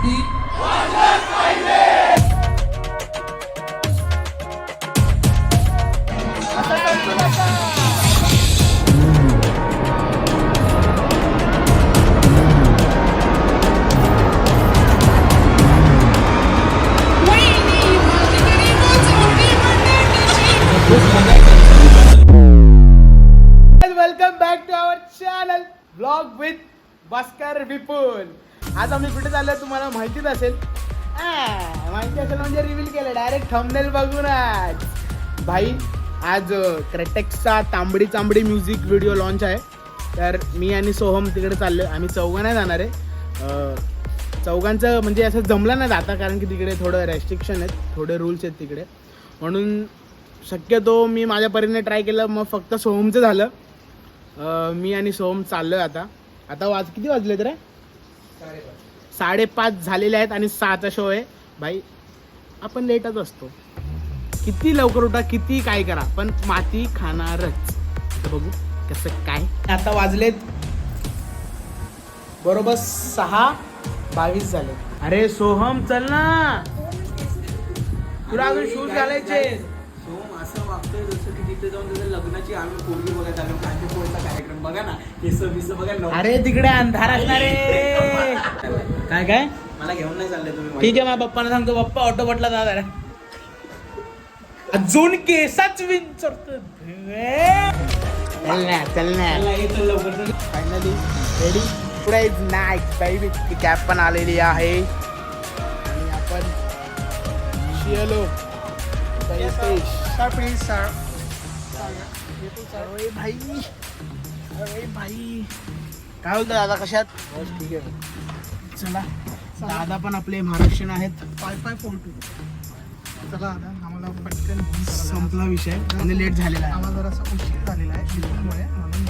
तांबडी welcome back to our channel blog with Bhaskar Vipul. आज आम्ही कुठे चाललोय तुम्हाला माहितीच असेल. माहिती असेल म्हणजे रिव्हील केलं डायरेक्ट थंबनेल बघूनच. भाई आज क्रेटेक्सचा तांबडी चांबडी म्युझिक व्हिडिओ लॉन्च आहे. तर मी आणि सोहम तिकडे चाललोय. आम्ही चौघं नाही जाणार आहे. चौघांचं म्हणजे असं जमलं नाही जाता कारण की तिकडे थोडं रेस्ट्रिक्शन आहेत, थोडे रूल्स आहेत तिकडे. म्हणून शक्यतो मी माझ्या परीने ट्राय केलं, मग फक्त सोहमचं झालं. मी आणि सोहम चाललोय आता. किती वाजले तर 5:30 झालेले आहेत आणि 6चा शो आहे. भाई आपण लेटच असतो, किती लवकर उठा किती काय करा पण माती खाणारच. आता बघू कसं काय. आता वाजलेत बरोबर 6:22 झाले. अरे सोहम चल ना, तुला अजून शूज घालायचे. सोहम असं वागतोय जसं की तिथे जाऊन त्याच्या लग्नाची आम्ही पोरगी बघायला आलो. कांचीपोळीचा कार्यक्रम बघा ना, केस बघा. अरे तिकडे अंधार असणार रे. काय मला घेऊन नाही चालले तुम्ही. ठीक आहे, माझ्या पप्पाला सांगतो, पप्पा ऑटो बटला जा जरा. अजून केसाच विंचरतो. चल ना फायनली रेडी. पुढे नाईट बेबी कॅप पण आलेली आहे आणि आपण शियलो भाई. अरे भाई काय बोलतो दादा, कशात? ठीक आहे चला. दादा पण आपले महाराष्ट्रीयन आहेत. 5542 चला दादा, आम्हाला पटकन संपला विषय आणि लेट झालेला आहे. आम्हाला जरा उशीर झालेला आहे शिल्पमुळे, म्हणून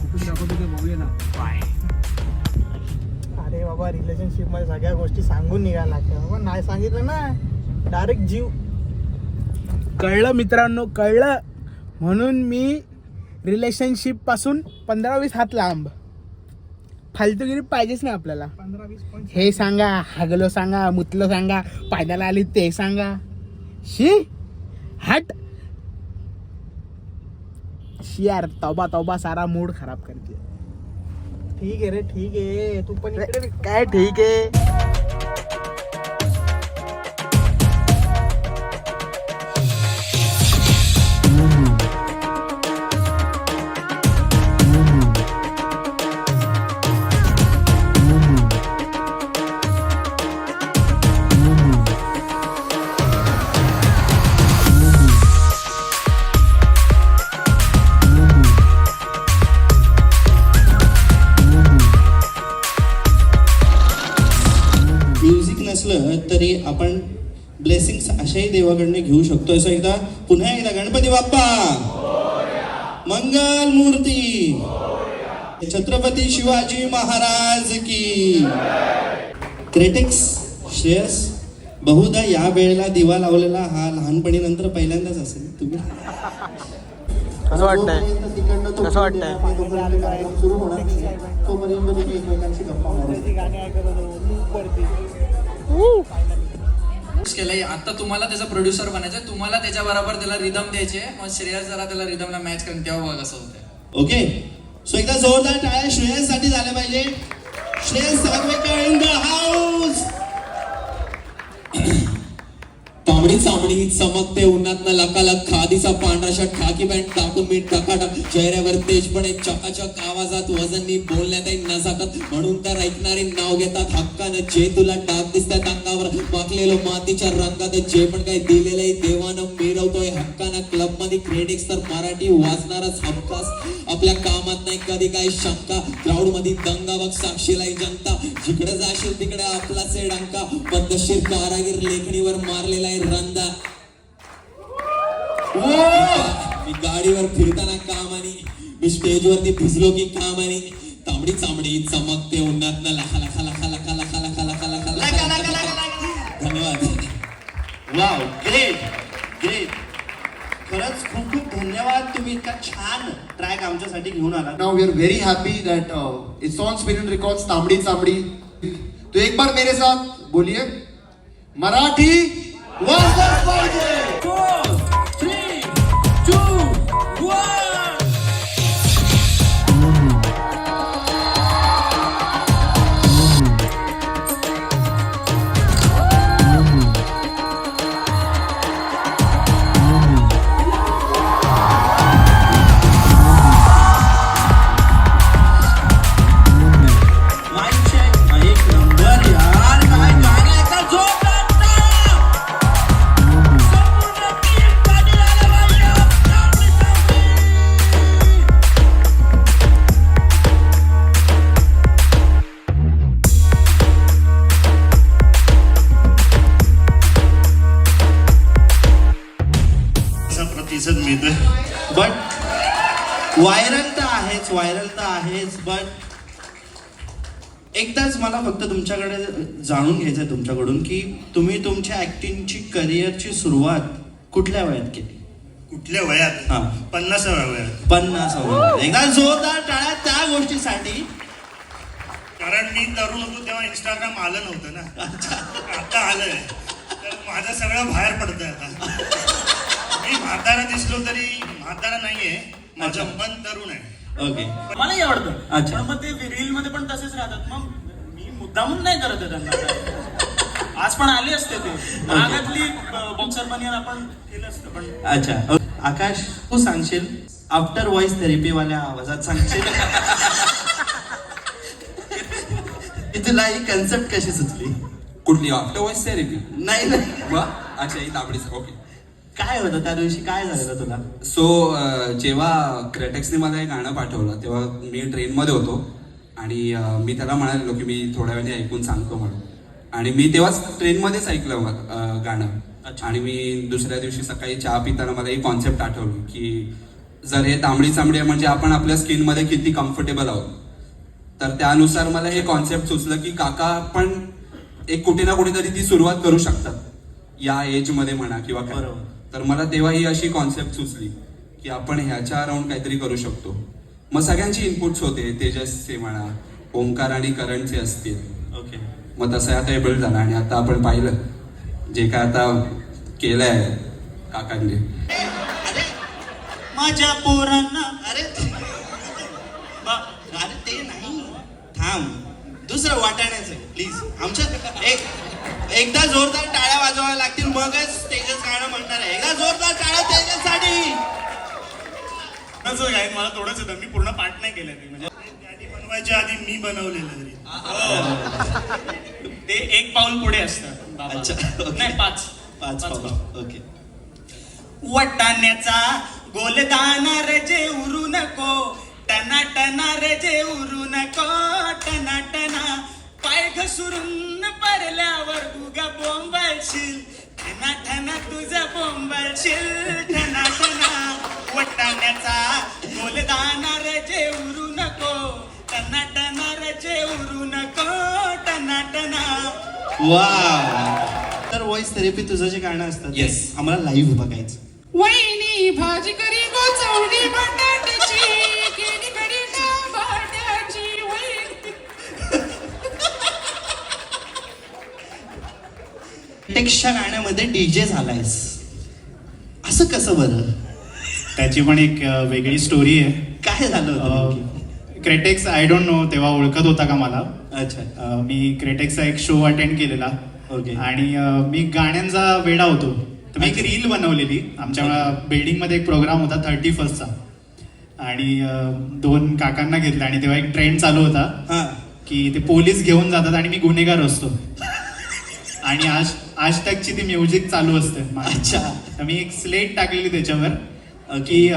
कुठून दाखवतो ते बघूया ना. बाय. अरे बाबा रिलेशनशिप मध्ये सगळ्या गोष्टी सांगून निघायला लागतात बाबा. नाही सांगितलं ना डायरेक्ट जीव. कळलं मित्रांनो, कळलं. म्हणून मी रिलेशनशिप पासून 15-20 हात लांब. फालतूगिरी पाहिजेच ना आपल्याला. 15-20 हे सांगा, हागलो सांगा, मुतलो सांगा, पायद्याला आली ते सांगा. शी हट यार, तौबा सारा मूड खराब करते. ठीक आहे रे, ठीक आहे. तू पण इकडे काय ठीक आहे. तरी आपण ब्लेसिंग्स अशाही देवाकडनं घेऊ शकतो. असं एकदा पुन्हा एकदा गणपती बाप्पा मंगल मूर्ती, छत्रपती शिवाजी महाराज की. क्रेटेक्स श्रेयस, बहुधा या वेळेला दिवा लावलेला हा लहानपणी नंतर पहिल्यांदाच असेल. तुम्ही कसं वाटतंय? कसं वाटतंय? सुरू होणार तोपर्यंत तुम्ही एकमेकांशी गप्पा केलंय. आता तुम्हाला त्याचा प्रोड्युसर बनायचं, तुम्हाला त्याच्या बरोबर त्याला रिदम द्यायचे. मग श्रेयस जरा त्याला रिदमला मॅच करून तेव्हा बघा कसं होतंय. ओके, सो एकदा जोरदार टाळ्या श्रेयस साठी झाल्या पाहिजे. Shreyas Sagvekar in the house. तांबडी चांबडी चमकते उन्हात लकालक, खादीचा पांढरा शर्ट, खाकी पॅन्ट टाकून मी टकाटक, चेहऱ्यावर तेजपणे चकाचक, आवाजात वजननी बोलण्यात नजाकत, म्हणून तर ऐकणारे नाव घेतात हक्कानं. जे तुला डाग दिसतात अंगावर माखलेलो मातीच्या रंगात, जे पण काही दिलेलंय देवानं मिरवतोय हक्कानं. क्लब मध्ये क्रेडिट्स तर मराठी वाजणारच हमखास. आपल्या कामात नाही कधी काही शंका, क्राऊड मध्ये दंगा बघ साक्षीलाही जनता. जिकडे जाशील तिकडे आपलाच आहे डंका, पद्धतशीर कारागीर लेखणीवर मारलेला आहे रंदा. मी गाडीवर फिरताना कामानी, मी स्टेजवरती भिजलो की कामानी. तांबडी चांबडी चमकते उन्हात न लखा लखा लखा लखा लखा लखा लखा लखा लखा. धन्यवाद. Wow, great great. खरंच खूप खूप धन्यवाद. तुम्ही इतका छान ट्रॅक आमच्यासाठी घेऊन आला. Now we are very happy that it's on Spin and Records, Tamdi Chamdi. तो एक बार मेरे साथ बोलिए, मराठी वाजत पाहिजे. प्रतिसाद मिळतोय बट व्हायरल तर आहेच बट एकदाच मला फक्त तुमच्याकडे जाणून घ्यायचंय तुमच्याकडून की तुम्ही तुमच्या ऍक्टिंगची करिअरची सुरुवात कुठल्या वयात केली? कुठल्या वयात? हा 50व्या वयात. 50व्या. एकदा जोरदार टाळ्या त्या गोष्टीसाठी. कारण मी तरुण होतो तेव्हा इंस्टाग्राम आलं नव्हतं ना. आता आलंय तर माझं सगळं बाहेर पडतंय आता. मी म्हातारा दिसलो तरी म्हातारा नाहीये, माझं मन तरुण आहे. ओके. मलाही आवडतं. अच्छा. पण मग ते रील मध्ये पण तसेच राहतात. मग मी मुद्दामून नाही करत आहे त्यांना. आज पण आले असते ते महागातली बॉक्सर बनियन आपण केलं असतं पण. अच्छा. आकाश, तू सांगशील आफ्टर व्हॉइस थेरपी वाल्या आवाजात सांगशील की तुला ही कन्सेप्ट कशी सुचली? कुठली आफ्टर व्हॉइस थेरपी? नाही अच्छा ही ताबडीच. ओके. काय होतं त्या दिवशी, काय झालेलं तुला? सो जेव्हा क्रेटेक्सने मला हे गाणं पाठवलं तेव्हा मी ट्रेनमध्ये होतो आणि मी त्याला म्हणालेलो की मी थोड्या वेळाने ऐकून सांगतो म्हणून. आणि मी तेव्हाच ट्रेनमध्येच ऐकलं गाणं. आणि मी दुसऱ्या दिवशी सकाळी चहा पिताना मला ही कॉन्सेप्ट आठवली की जर हे तांबडी चांबडी आहे म्हणजे आपण आपल्या स्किनमध्ये किती कम्फर्टेबल आहोत. तर त्यानुसार मला हे कॉन्सेप्ट सुचलं की काका पण एक कुठे ना कुठेतरी ती सुरुवात करू शकतात या एजमध्ये म्हणा किंवा काय. तर मला तेव्हा ही अशी कॉन्सेप्ट सुचली की आपण ह्याच्या अराउंड काहीतरी करू शकतो. मग सगळ्यांची इनपुट्स होते, तेजसचे म्हणा, ओंकार आणि करणचे असतील. ओके. मग तसं आता हे बिल्ड झालं आणि आता आपण पाहिलं जे काय आता केलंय काकांनी. माझ्या पोरांना अरे ते नाही, थांब, दुसरं वाटाण्याचं प्लीज. आमच्या एकदा जोरदार टाळ्या वाजवाव्या लागतील मगच तेजस गाणं म्हणणार आहे. एकदा जोरदार टाळ्या तेजससाठी. मला थोडंच येतं, मी पूर्ण पाठ नाही केलं ते. म्हणजे गाणी बनवायच्या आधी मी बनवलेलं घरी. ते एक पाऊल पुढे असतं. अच्छा. नाही, पाच पाऊल. ओके. वटाण्याचा गोलदाना रे जे उरू नको, टना टना रे जे उरू नको, टना टना पाय घसरून पडल्यावर उगा बोंबलशील, ठना ठना तुझं बोंबलशील, ठना ठना. वटाण्याचा गोलदाना रे जे उरू नको, टना टना रे जे उरू नको, टना टना. वा. तर व्हॉइस थेरपी तुझं जे गाणं असतं Yes. आम्हाला लाईव्ह बघायचं. वहिनी भाजी करी गोचवडी बटाट्याची, केली करी टमाट्याची वहिनी. टेक्सच्या गाण्यामध्ये डीजे झालायस, असं कसं बरं? त्याची पण एक वेगळी स्टोरी आहे. काय झालं होतं? क्रेटेक्स आय डोंट नो तेव्हा ओळखत होता का मला. अच्छा. मी क्रेटेक्सचा एक शो अटेंड केलेला. ओके. आणि मी गाण्यांचा वेडा होतो, तर मी एक रील बनवलेली. आमच्या बिल्डिंगमध्ये एक प्रोग्राम होता 31st चा आणि 2 काकांना घेतला आणि तेव्हा एक ट्रेंड चालू होता की ते पोलीस घेऊन जातात आणि मी गुन्हेगार असतो आणि आज तकची ती म्युझिक चालू असते. अच्छा. तर मी एक स्लेट टाकलेली त्याच्यावर की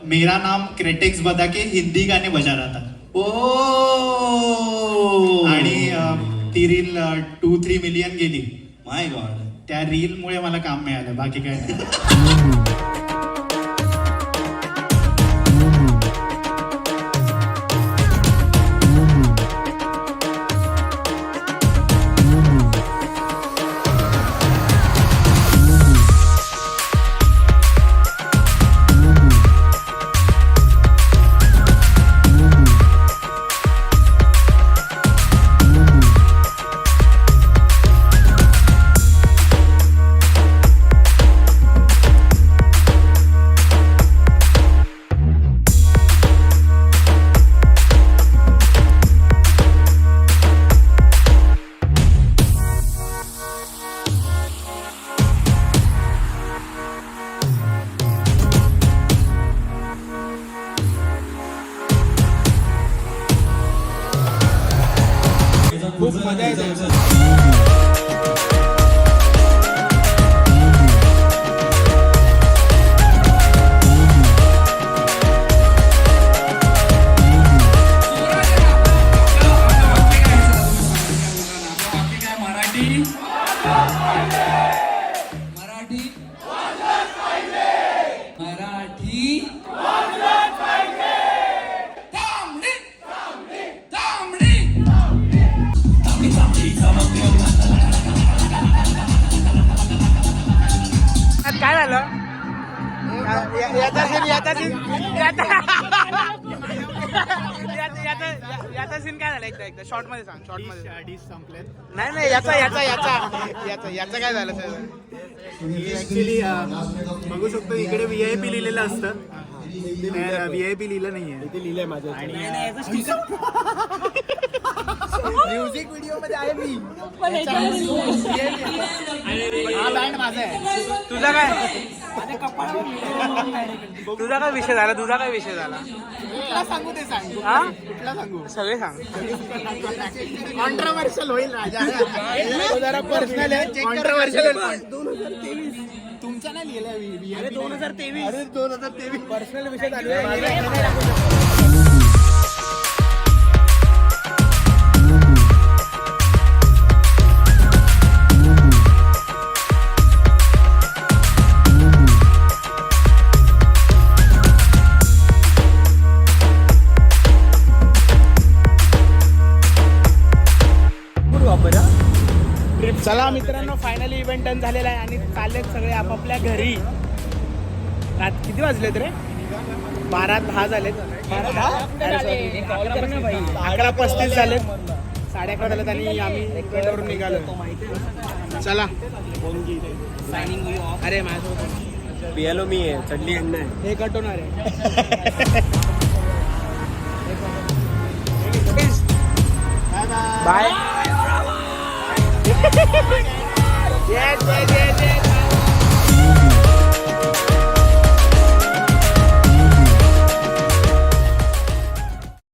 मेरा नाम क्रेटेक्स बता के हिंदी गाणे बजा रहा था. ओ. आणि ती रील 2-3 मिलियन गेली. माय गॉड. त्या रीलमुळे मला काम मिळालं, बाकी काय नाही. खूप मजा येते. मराठी मराठी मराठी तांबडी तांबडी काय झालं याचा सीन काय झालं एकदा शॉर्ट मध्ये सांग शॉर्ट मध्ये डिश संपल्यात नाही याचा काय झालं सर ऍक्च्युली बघू शकतो इकडे VIP लिहिलेलं असतं VIP लिहिलं नाहीये ते लिहिलंय माझं आणि म्युझिक व्हिडिओ मध्ये आहे मी हा बँड माझा आहे. तुझा काय विषय झाला कुठला सांगू ते सांग हा? कुठला सांगू सगळे सांग कॉन्ट्रोवर्शियल होईल राजा जरा पर्सनल आहे कॉन्ट्रोवर्शियल 2023 तुमचा नाही लिहिलाय 2023 पर्सनल विषय चालू आहे. चला मित्रांनो फायनली इव्हेंट डन झालेला आहे आणि चाललेत सगळे आपापल्या घरी. किती वाजलेत रे? 12:10 झालेत. 11:35 झालेत. 11:30 झालेत आणि आम्ही इकडवरून निघालो. चला अरे माझ्यासोबत पियालो मी आहे चडली अण्णा आहे हे कटवणार आहे. बाय. Yes.